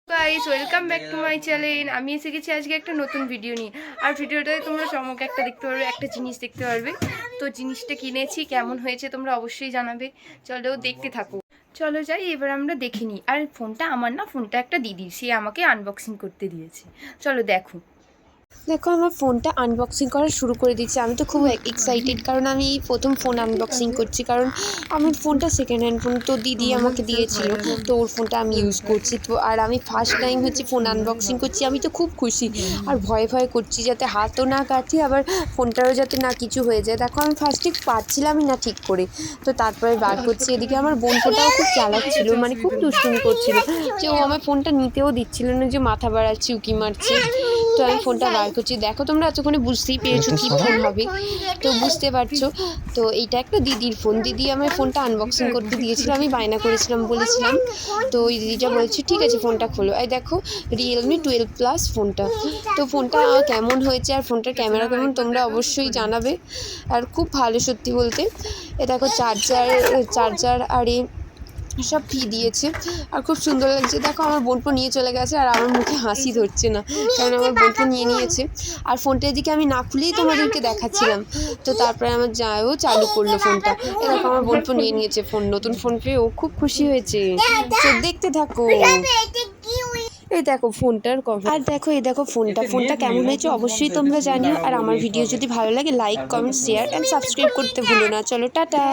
Guys welcome back to my channel. আমি এসে গেছি আজকে একটা নতুন ভিডিও নিয়ে। আর ভিডিওটাতে তোমরা চমক একটা দেখতে পারবে, একটা জিনিস দেখতে পারবে। তো জিনিসটা কিনেছি, কেমন হয়েছে তোমরা অবশ্যই জানাবে। চলো দেখতে থাকো। চলো যাই, এবার আমরা দেখে নিই। আর ফোনটা আমার না, ফোনটা একটা দিদির, সে আমাকে আনবক্সিং করতে দিয়েছে। চলো দেখো। দেখো আমার ফোনটা আনবক্সিং করা শুরু করে দিচ্ছি। আমি তো খুব এক্সাইটেড, কারণ আমি এই প্রথম ফোন আনবক্সিং করছি। কারণ আমার ফোনটা সেকেন্ড হ্যান্ড ফোন, তো দিদি আমাকে দিয়েছিল, তো ওর ফোনটা আমি ইউজ করছি। তো আর আমি ফার্স্ট টাইম হচ্ছে ফোন আনবক্সিং করছি। আমি তো খুব খুশি, আর ভয়ে ভয়ে করছি যাতে হাতও না কাটি, আবার ফোনটারও যাতে না কিছু হয়ে যায়। দেখো আমি ফার্স্টে পারছিলামই না ঠিক করে, তো তারপরে বার করছি। এদিকে আমার বোনটাও খুব চালাচ্ছিল, মানে খুব দুষ্টুমি করছিল, যে ও আমার ফোনটা নিতেও দিচ্ছিল না, যে মাথা বাড়াচ্ছি, উকি মারছে। তো আমি ফোনটা বার করছি। দেখো তোমরা এতক্ষণে বুঝতেই পেরেছো কী ফোন হবে, তো বুঝতে পারছো। তো এইটা একটা দিদির ফোন। দিদি আমার ফোনটা আনবক্সিং করতে দিয়েছিল, আমি বায়না করেছিলাম, বলেছিলাম। তো ওই দিদিটা বলছে ঠিক আছে ফোনটা খোলো। এই দেখো রিয়েলমি 12 প্লাস ফোনটা। তো ফোনটা কেমন হয়েছে আর ফোনটার ক্যামেরা কেমন তোমরা অবশ্যই জানাবে। আর খুব ভালো সত্যি বলতে। এ দেখো চার্জার আর সব ফি দিয়েছে, আর খুব সুন্দর লাগছে। দেখো আমার বোনপো নিয়ে চলে গেছে, আর আমার মুখে হাসি ধরছে না, কারণ আমার বোনপো নিয়ে নিয়েছে। আর ফোনটা এদিকে আমি না খুলেই তোমাদেরকে দেখাচ্ছিলাম। তো তারপরে আমার জায়ও চালু করলো ফোনটা। এরকম আমার বোনপো নিয়ে নিয়েছে ফোন, নতুন ফোন পেয়ে ও খুব খুশি হয়েছে। তো দেখতে থাকো। এই দেখো ফোনটার কভার, আর দেখো এই দেখো ফোনটা কেমন হয়েছে অবশ্যই তোমরা জানিও। আর আমার ভিডিও যদি ভালো লাগে like, comment, share and subscribe করতে ভুলো না। চলো টাটা।